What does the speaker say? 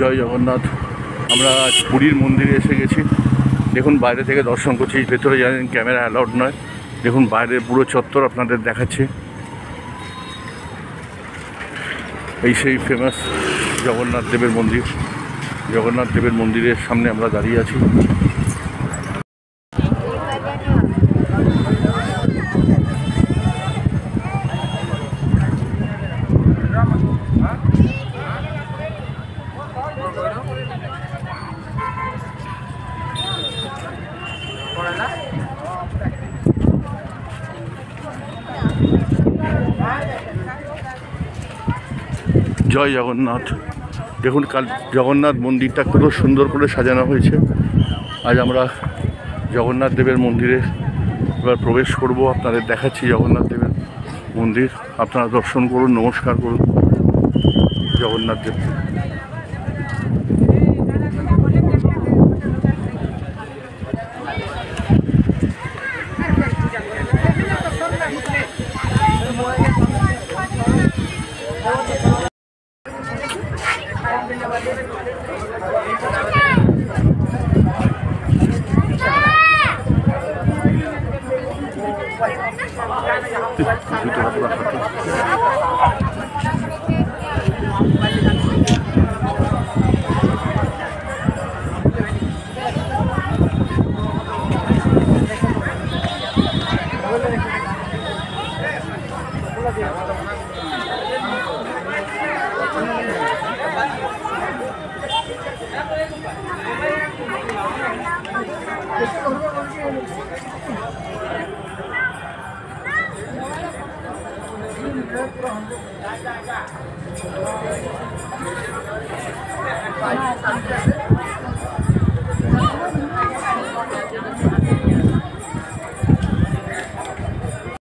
জয় জগন্নাথ। আমরা আজ পুরীর মন্দিরে এসে গেছি। দেখুন বাইরে থেকে দর্শন করছি, ভেতরে জানেন ক্যামেরা অ্যালাউড নয়। দেখুন বাইরের পুরো চত্বর আপনাদের দেখাচ্ছে। এই সেই ফেমাস জগন্নাথ দেবের মন্দির। জগন্নাথ দেবের মন্দিরের সামনে আমরা দাঁড়িয়ে আছি। জয় জগন্নাথ। দেখুন কাল জগন্নাথ মন্দিরটা কত সুন্দর করে সাজানো হয়েছে। আজ আমরা জগন্নাথ দেবের মন্দিরে এবার প্রবেশ করব। আপনাদের দেখাচ্ছি জগন্নাথ দেবের মন্দির। আপনারা দর্শন করুন, নমস্কার করুন জগন্নাথ দেব।